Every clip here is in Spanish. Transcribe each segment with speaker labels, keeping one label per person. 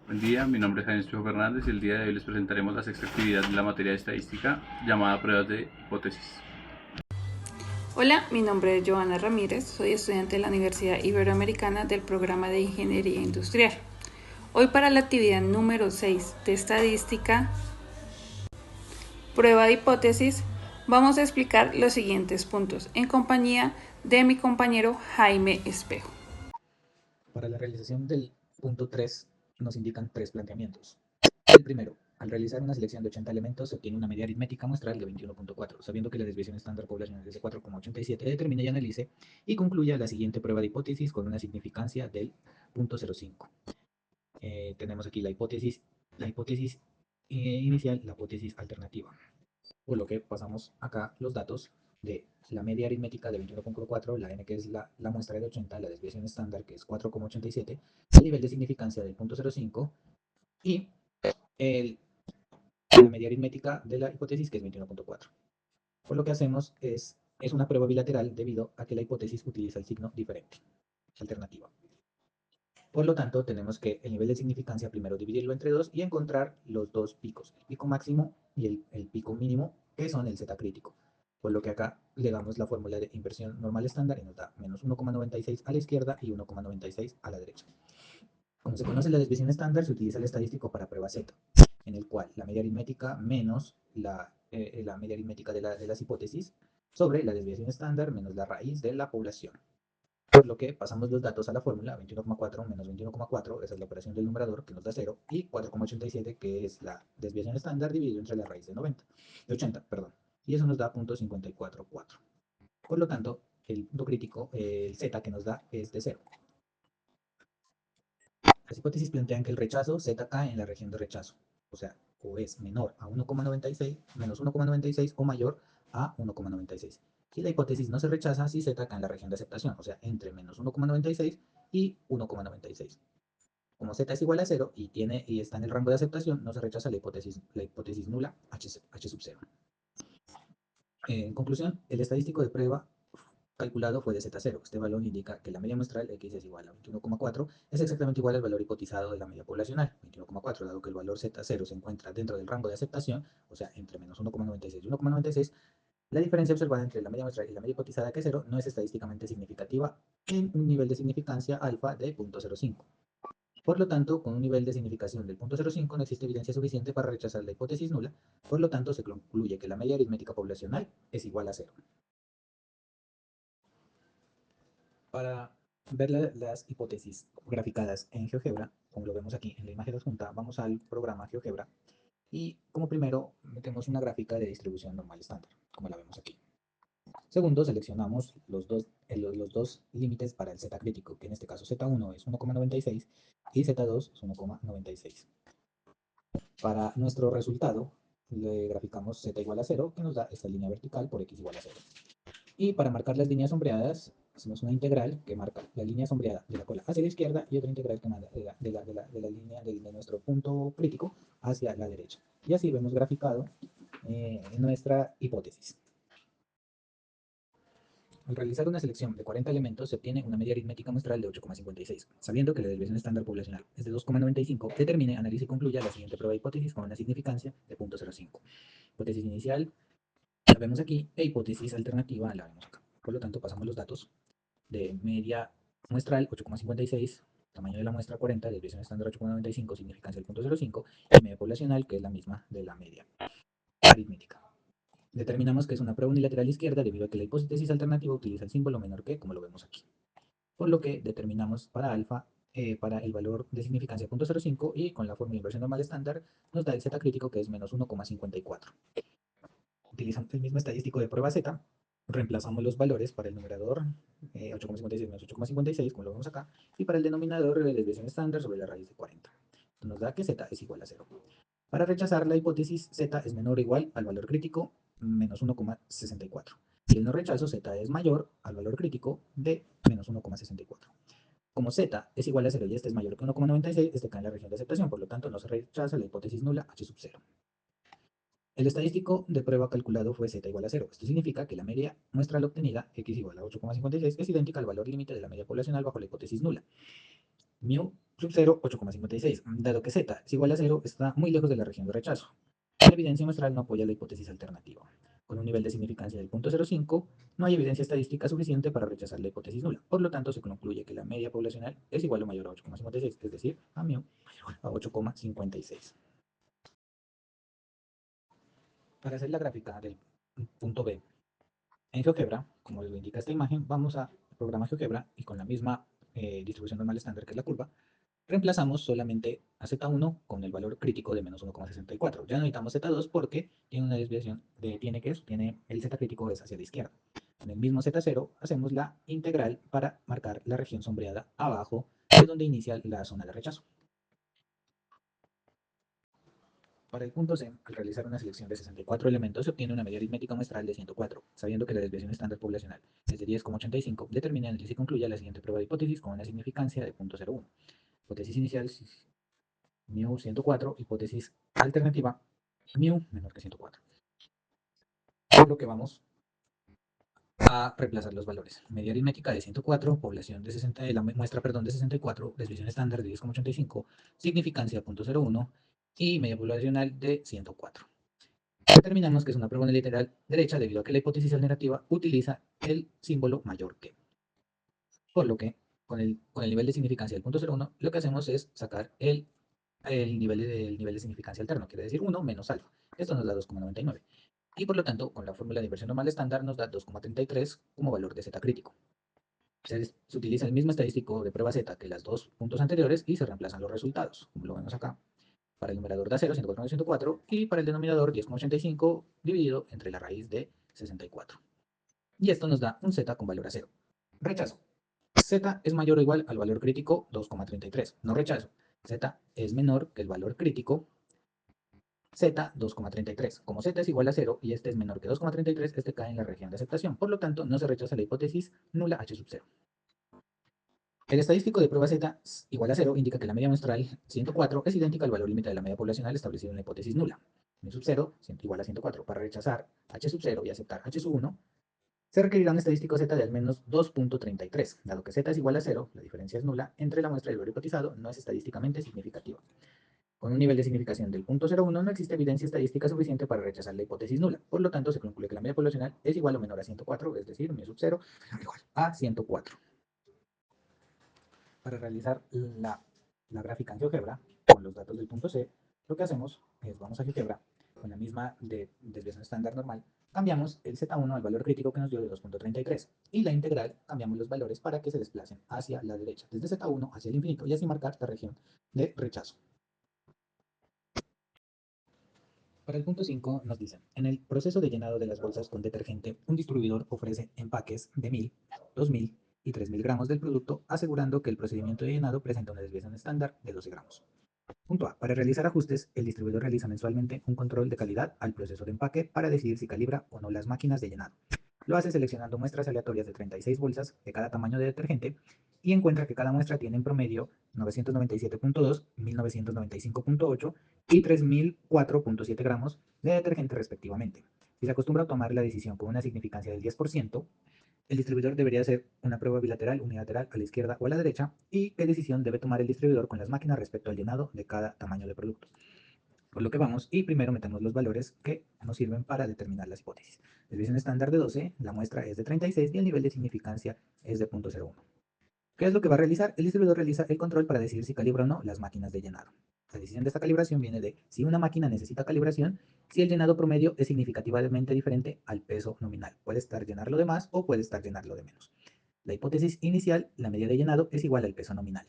Speaker 1: Buen día, mi nombre es Jaime Espejo Fernández y el día de hoy les presentaremos la sexta actividad de la materia de estadística llamada pruebas de hipótesis.
Speaker 2: Hola, mi nombre es Joana Ramírez, soy estudiante de la Universidad Iberoamericana del programa de Ingeniería Industrial. Hoy para la actividad número 6 de estadística, prueba de hipótesis, vamos a explicar los siguientes puntos en compañía de mi compañero Jaime Espejo.
Speaker 3: Para la realización del punto 3 nos indican tres planteamientos. El primero, al realizar una selección de 80 elementos se obtiene una media aritmética muestral de 21.4, sabiendo que la desviación estándar poblacional es de 4,87, determine y analice y concluya la siguiente prueba de hipótesis con una significancia del 0.05. Tenemos aquí la hipótesis inicial, la hipótesis alternativa. Por lo que pasamos acá los datos de la media aritmética de 21,4, la n que es la muestra de 80, la desviación estándar que es 4,87, el nivel de significancia del 0.05 y la media aritmética de la hipótesis que es 21,4. Por lo que hacemos es una prueba bilateral debido a que la hipótesis utiliza el signo diferente, alternativa. Por lo tanto, tenemos que el nivel de significancia primero dividirlo entre 2 y encontrar los dos picos, el pico máximo y el pico mínimo, que son el z crítico. Por lo que acá le damos la fórmula de inversión normal estándar y nos da menos 1,96 a la izquierda y 1,96 a la derecha. Como se conoce la desviación estándar, se utiliza el estadístico para prueba Z, en el cual la media aritmética menos la media aritmética de las hipótesis sobre la desviación estándar menos la raíz de la población. Por lo que pasamos los datos a la fórmula 21,4 menos 21,4, esa es la operación del numerador que nos da 0, y 4,87 que es la desviación estándar dividido entre la raíz de 80, perdón, y eso nos da 0.544. Por lo tanto, el punto crítico, el z que nos da es de 0. Las hipótesis plantean que el rechazo z cae en la región de rechazo, o sea, o es menor a 1,96, menos 1,96 o mayor a 1,96. Y la hipótesis no se rechaza si z cae en la región de aceptación, o sea, entre menos 1,96 y 1,96. Como z es igual a 0 y está en el rango de aceptación, no se rechaza la hipótesis nula h sub 0. En conclusión, el estadístico de prueba calculado fue de Z0. Este valor indica que la media muestral X es igual a 21,4, es exactamente igual al valor hipotizado de la media poblacional, 21,4, dado que el valor Z0 se encuentra dentro del rango de aceptación, o sea, entre menos 1,96 y 1,96, la diferencia observada entre la media muestral y la media hipotizada que es 0 no es estadísticamente significativa en un nivel de significancia alfa de 0.05. Por lo tanto, con un nivel de significación del 0.05 no existe evidencia suficiente para rechazar la hipótesis nula, por lo tanto se concluye que la media aritmética poblacional es igual a 0. Para ver las hipótesis graficadas en GeoGebra, como lo vemos aquí en la imagen adjunta, vamos al programa GeoGebra y como primero metemos una gráfica de distribución normal estándar, como la vemos aquí. Segundo, seleccionamos los dos límites para el z crítico, que en este caso z1 es 1,96 y z2 es 1,96. Para nuestro resultado, le graficamos z igual a 0, que nos da esta línea vertical por x igual a 0. Y para marcar las líneas sombreadas, hacemos una integral que marca la línea sombreada de la cola hacia la izquierda y otra integral que marca de la línea de nuestro punto crítico hacia la derecha. Y así vemos graficado nuestra hipótesis. Al realizar una selección de 40 elementos se obtiene una media aritmética muestral de 8,56. Sabiendo que la desviación estándar poblacional es de 2,95, determine, analice y concluya la siguiente prueba de hipótesis con una significancia de 0.05. Hipótesis inicial la vemos aquí e hipótesis alternativa la vemos acá. Por lo tanto, pasamos los datos de media muestral 8,56, tamaño de la muestra 40, desviación estándar 8,95, significancia del 0.05 y media poblacional que es la misma de la media aritmética. Determinamos que es una prueba unilateral izquierda debido a que la hipótesis alternativa utiliza el símbolo menor que, como lo vemos aquí. Por lo que determinamos para alfa, para el valor de significancia 0.05 y con la fórmula de inversión normal estándar nos da el z crítico que es menos 1,54. Utilizando el mismo estadístico de prueba Z, reemplazamos los valores para el numerador 8,56 menos 8,56, como lo vemos acá, y para el denominador la desviación estándar sobre la raíz de 40. Esto nos da que Z es igual a 0. Para rechazar la hipótesis, Z es menor o igual al valor crítico menos 1,64. Y el no rechazo, Z es mayor al valor crítico de menos 1,64. Como Z es igual a 0 y este es mayor que 1,96, este cae en la región de aceptación, por lo tanto no se rechaza la hipótesis nula H sub 0. El estadístico de prueba calculado fue z igual a 0. Esto significa que la media muestral obtenida, x igual a 8,56, es idéntica al valor límite de la media poblacional bajo la hipótesis nula, mu sub 0, 8,56. Dado que z es igual a 0, está muy lejos de la región de rechazo. La evidencia muestral no apoya la hipótesis alternativa. Con un nivel de significancia del 0.05, no hay evidencia estadística suficiente para rechazar la hipótesis nula. Por lo tanto, se concluye que la media poblacional es igual o mayor a 8,56, es decir, a mu a 8,56. Para hacer la gráfica del punto B, en GeoGebra, como lo indica esta imagen, vamos a programa GeoGebra y con la misma distribución normal estándar que es la curva, reemplazamos solamente a Z1 con el valor crítico de menos 1,64. Ya no necesitamos Z2 porque tiene una desviación, tiene el Z crítico es hacia la izquierda. En el mismo Z0 hacemos la integral para marcar la región sombreada abajo de donde inicia la zona de rechazo. Para el punto C, al realizar una selección de 64 elementos, se obtiene una media aritmética muestral de 104. Sabiendo que la desviación estándar poblacional es de 10,85, determina y concluya la siguiente prueba de hipótesis con una significancia de 0.01. Hipótesis inicial, mu 104, hipótesis alternativa, mu menor que 104. Por lo que vamos a reemplazar los valores. Media aritmética de 104, población de 60, la muestra, perdón, de 64, desviación estándar de 10,85, significancia 0.01 y media poblacional de 104. Determinamos que es una prueba unilateral derecha debido a que la hipótesis alternativa utiliza el símbolo mayor que. Por lo que, con el nivel de significancia del 0.01, lo que hacemos es sacar el nivel de significancia alterno, quiere decir 1 menos alfa. Esto nos da 2,99. Y por lo tanto, con la fórmula de inversión normal estándar nos da 2,33 como valor de z crítico. Se utiliza el mismo estadístico de prueba z que las dos puntos anteriores y se reemplazan los resultados, como lo vemos acá. Para el numerador da 0, 104,104, y para el denominador 10,85 dividido entre la raíz de 64. Y esto nos da un z con valor a 0. Rechazo. Z es mayor o igual al valor crítico 2,33. No rechazo. Z es menor que el valor crítico Z 2,33. Como Z es igual a 0 y este es menor que 2,33, este cae en la región de aceptación. Por lo tanto, no se rechaza la hipótesis nula H sub 0. El estadístico de prueba Z igual a 0 indica que la media muestral 104 es idéntica al valor límite de la media poblacional establecido en la hipótesis nula. M sub 0 igual a 104. Para rechazar H sub 0 y aceptar H sub 1, se requerirá un estadístico Z de al menos 2,33. Dado que Z es igual a 0, la diferencia es nula entre la muestra y el valor hipotizado, no es estadísticamente significativa. Con un nivel de significación del 0.01 no existe evidencia estadística suficiente para rechazar la hipótesis nula. Por lo tanto, se concluye que la media poblacional es igual o menor a 104, es decir, mu sub 0 igual a 104. Para realizar la gráfica en GeoGebra, con los datos del punto C, lo que hacemos es, vamos a GeoGebra, con la misma desviación estándar normal, cambiamos el Z1 al valor crítico que nos dio de 2,33 y la integral cambiamos los valores para que se desplacen hacia la derecha, desde Z1 hacia el infinito, y así marcar la región de rechazo. Para el punto 5 nos dicen, en el proceso de llenado de las bolsas con detergente, un distribuidor ofrece empaques de 1000, 2000 y 3000 gramos del producto, asegurando que el procedimiento de llenado presenta una desviación estándar de 12 gramos. Punto A. Para realizar ajustes, el distribuidor realiza mensualmente un control de calidad al proceso de empaque para decidir si calibra o no las máquinas de llenado. Lo hace seleccionando muestras aleatorias de 36 bolsas de cada tamaño de detergente y encuentra que cada muestra tiene en promedio 997.2, 1995.8 y 3004.7 gramos de detergente respectivamente. Si se acostumbra a tomar la decisión con una significancia del 10%, el distribuidor debería hacer una prueba bilateral, unilateral a la izquierda o a la derecha, y qué decisión debe tomar el distribuidor con las máquinas respecto al llenado de cada tamaño de producto. Por lo que vamos, y primero metemos los valores que nos sirven para determinar las hipótesis. Desviación estándar de 12, la muestra es de 36 y el nivel de significancia es de 0.01. ¿Qué es lo que va a realizar? El distribuidor realiza el control para decidir si calibra o no las máquinas de llenado. La decisión de esta calibración viene de si una máquina necesita calibración, si el llenado promedio es significativamente diferente al peso nominal. Puede estar llenarlo de más o puede estar llenarlo de menos. La hipótesis inicial, la media de llenado, es igual al peso nominal.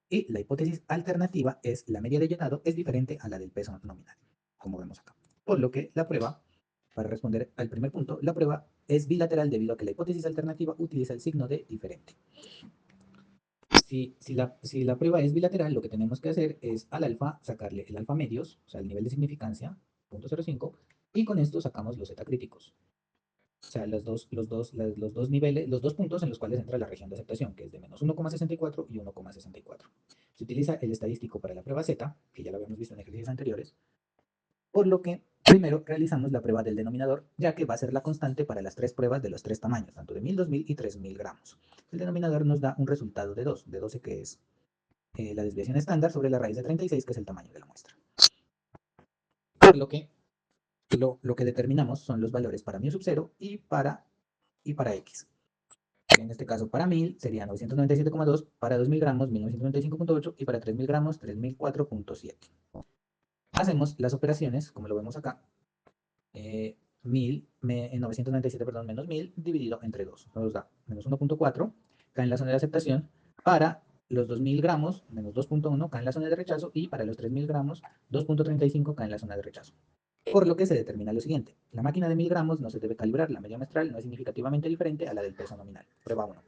Speaker 3: Y la hipótesis alternativa es la media de llenado es diferente a la del peso nominal, como vemos acá. Por lo que la prueba, para responder al primer punto, la prueba es bilateral debido a que la hipótesis alternativa utiliza el signo de diferente. Si la prueba es bilateral, lo que tenemos que hacer es al alfa sacarle el alfa medios, o sea, el nivel de significancia, 0.05, y con esto sacamos los z críticos. O sea, los dos niveles, los dos puntos en los cuales entra la región de aceptación, que es de menos 1,64 y 1,64. Se utiliza el estadístico para la prueba Z, que ya lo habíamos visto en ejercicios anteriores, por lo que primero realizamos la prueba del denominador, ya que va a ser la constante para las tres pruebas de los tres tamaños, tanto de 1000, 2000 y 3000 gramos. El denominador nos da un resultado de 2, de 12 que es la desviación estándar sobre la raíz de 36, que es el tamaño de la muestra. Por lo que lo que determinamos son los valores para μ sub 0 y para x. En este caso, para 1000 sería 997,2, para 2000 gramos 1995,8 y para 3000 gramos 3004,7. Hacemos las operaciones, como lo vemos acá. 997, perdón, menos 1000 dividido entre 2. Nos da menos 1,4, cae en la zona de aceptación. Para los 2000 gramos, menos 2,1, cae en la zona de rechazo. Y para los 3000 gramos, 2,35 cae en la zona de rechazo. Por lo que se determina lo siguiente: la máquina de 1000 gramos no se debe calibrar, la media muestral no es significativamente diferente a la del peso nominal. Prueba 1.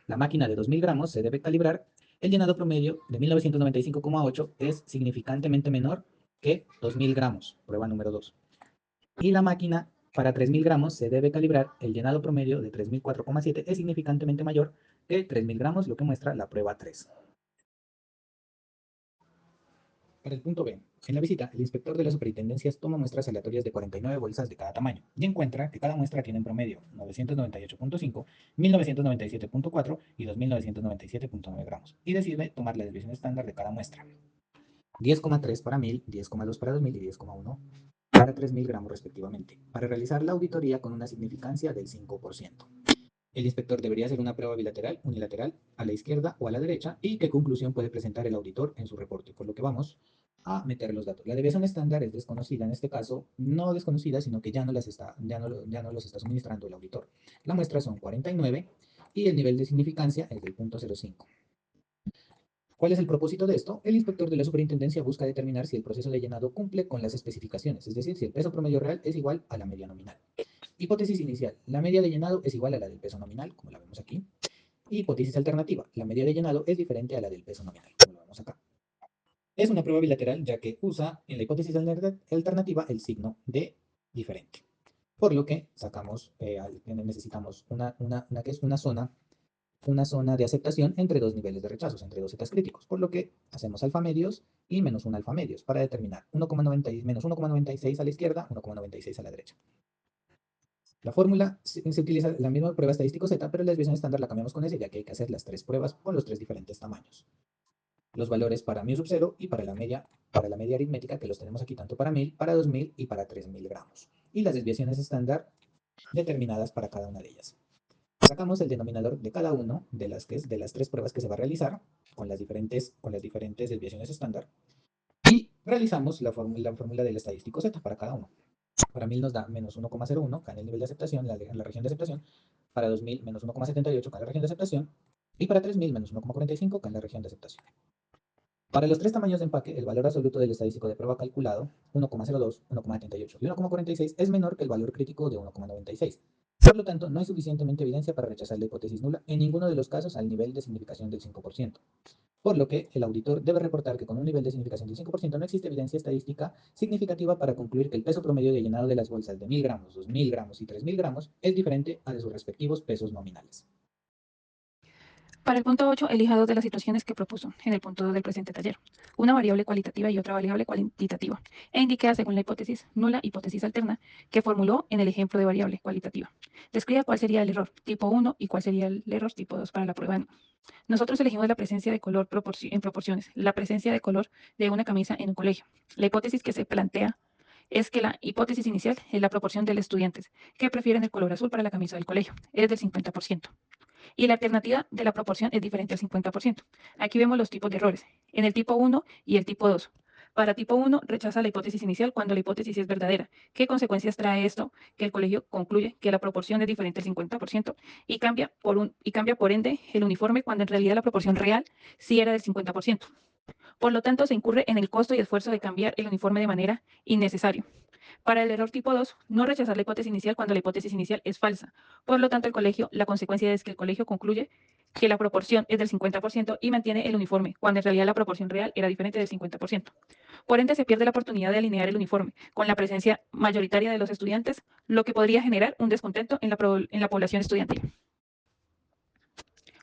Speaker 3: La máquina de 2000 gramos se debe calibrar, el llenado promedio de 1995,8 es significantemente menor que 2000 gramos. Prueba número 2. Y la máquina para 3000 gramos se debe calibrar, el llenado promedio de 3004,7 es significantemente mayor que 3000 gramos, lo que muestra la prueba 3. Para el punto B, en la visita, el inspector de las superintendencias toma muestras aleatorias de 49 bolsas de cada tamaño y encuentra que cada muestra tiene en promedio 998,5, 1997,4 y 2997,9 gramos, y decide tomar la desviación estándar de cada muestra: 10,3 para 1000, 10,2 para 2000 y 10,1 para 3000 gramos respectivamente, para realizar la auditoría con una significancia del 5%. El inspector debería hacer una prueba bilateral, unilateral, a la izquierda o a la derecha, y qué conclusión puede presentar el auditor en su reporte, por lo que vamos a meter los datos. La desviación estándar es desconocida, en este caso, no desconocida, sino que ya no los está suministrando el auditor. La muestra son 49 y el nivel de significancia es del 0.05. ¿Cuál es el propósito de esto? El inspector de la superintendencia busca determinar si el proceso de llenado cumple con las especificaciones, es decir, si el peso promedio real es igual a la media nominal. Hipótesis inicial: la media de llenado es igual a la del peso nominal, como la vemos aquí. Hipótesis alternativa: la media de llenado es diferente a la del peso nominal, como lo vemos acá. Es una prueba bilateral, ya que usa en la hipótesis alternativa el signo de diferente. Por lo que sacamos, necesitamos una zona de aceptación entre dos niveles de rechazos, entre dos zetas críticos, por lo que hacemos alfa medios y menos un alfa medios para determinar menos 1,96 a la izquierda, 1,96 a la derecha. La fórmula se utiliza la misma prueba estadístico Z, pero la desviación estándar la cambiamos con S, ya que hay que hacer las tres pruebas con los tres diferentes tamaños. Los valores para μ sub 0 y para la media aritmética, que los tenemos aquí tanto para 1000, para 2000 y para 3000 gramos. Y las desviaciones estándar determinadas para cada una de ellas. Sacamos el denominador de cada una de las tres pruebas que se va a realizar con las diferentes desviaciones estándar y realizamos la fórmula del estadístico Z para cada uno. Para 1000 nos da menos 1,01, cae en el nivel de aceptación, la región de aceptación. Para 2000, menos 1,78, cae en la región de aceptación. Y para 3000, menos 1,45, cae en la región de aceptación. Para los tres tamaños de empaque, el valor absoluto del estadístico de prueba calculado, 1,02, 1,78 y 1,46, es menor que el valor crítico de 1,96. Por lo tanto, no hay suficientemente evidencia para rechazar la hipótesis nula en ninguno de los casos al nivel de significación del 5%. Por lo que el auditor debe reportar que con un nivel de significación del 5% no existe evidencia estadística significativa para concluir que el peso promedio de llenado de las bolsas de 1000 gramos, 2000 gramos y 3000 gramos es diferente a de sus respectivos pesos nominales.
Speaker 2: Para el punto 8, elija dos de las situaciones que propuso en el punto 2 del presente taller, una variable cualitativa y otra variable cuantitativa, e indique según la hipótesis nula, hipótesis alterna, que formuló en el ejemplo de variable cualitativa. Describa cuál sería el error tipo 1 y cuál sería el error tipo 2 para la prueba. Nosotros elegimos la presencia de color en proporciones, la presencia de color de una camisa en un colegio. La hipótesis que se plantea es que la hipótesis inicial es la proporción de los estudiantes que prefieren el color azul para la camisa del colegio, es del 50%. Y la alternativa de la proporción es diferente al 50%. Aquí vemos los tipos de errores, en el tipo 1 y el tipo 2. Para tipo 1, rechaza la hipótesis inicial cuando la hipótesis es verdadera. ¿Qué consecuencias trae esto? Que el colegio concluye que la proporción es diferente al 50% y cambia por ende el uniforme cuando en realidad la proporción real sí era del 50%. Por lo tanto, se incurre en el costo y esfuerzo de cambiar el uniforme de manera innecesaria. Para el error tipo 2, no rechazar la hipótesis inicial cuando la hipótesis inicial es falsa. Por lo tanto, la consecuencia es que el colegio concluye que la proporción es del 50% y mantiene el uniforme, cuando en realidad la proporción real era diferente del 50%. Por ende, se pierde la oportunidad de alinear el uniforme con la presencia mayoritaria de los estudiantes, lo que podría generar un descontento en la población estudiantil.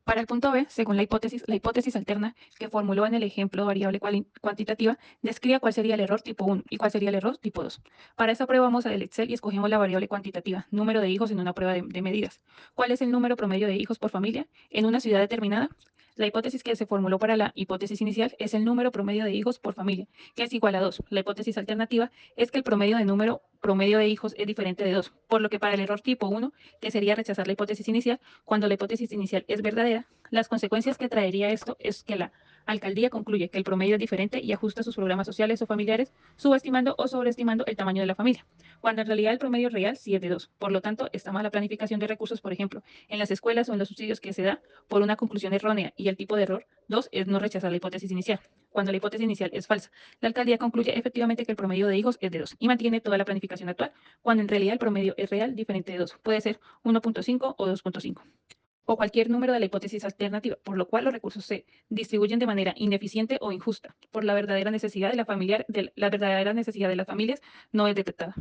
Speaker 2: Para el punto B, según la hipótesis alterna que formuló en el ejemplo variable cuantitativa, describe cuál sería el error tipo 1 y cuál sería el error tipo 2. Para esa prueba vamos al Excel y escogemos la variable cuantitativa, número de hijos en una prueba de medidas. ¿Cuál es el número promedio de hijos por familia en una ciudad determinada? La hipótesis que se formuló para la hipótesis inicial es el número promedio de hijos por familia, que es igual a 2. La hipótesis alternativa es que el número promedio de hijos es diferente de 2, por lo que para el error tipo 1, que sería rechazar la hipótesis inicial, cuando la hipótesis inicial es verdadera, las consecuencias que traería esto es que la alcaldía concluye que el promedio es diferente y ajusta sus programas sociales o familiares, subestimando o sobreestimando el tamaño de la familia, cuando en realidad el promedio real sí es de 2. Por lo tanto, está mal la planificación de recursos, por ejemplo, en las escuelas o en los subsidios que se da por una conclusión errónea, y el tipo de error 2 es no rechazar la hipótesis inicial, cuando la hipótesis inicial es falsa. La alcaldía concluye efectivamente que el promedio de hijos es de 2 y mantiene toda la planificación actual, cuando en realidad el promedio es real diferente de 2. Puede ser 1.5 o 2.5 o cualquier número de la hipótesis alternativa, por lo cual los recursos se distribuyen de manera ineficiente o injusta, por la verdadera necesidad de la verdadera necesidad de las familias no es detectada.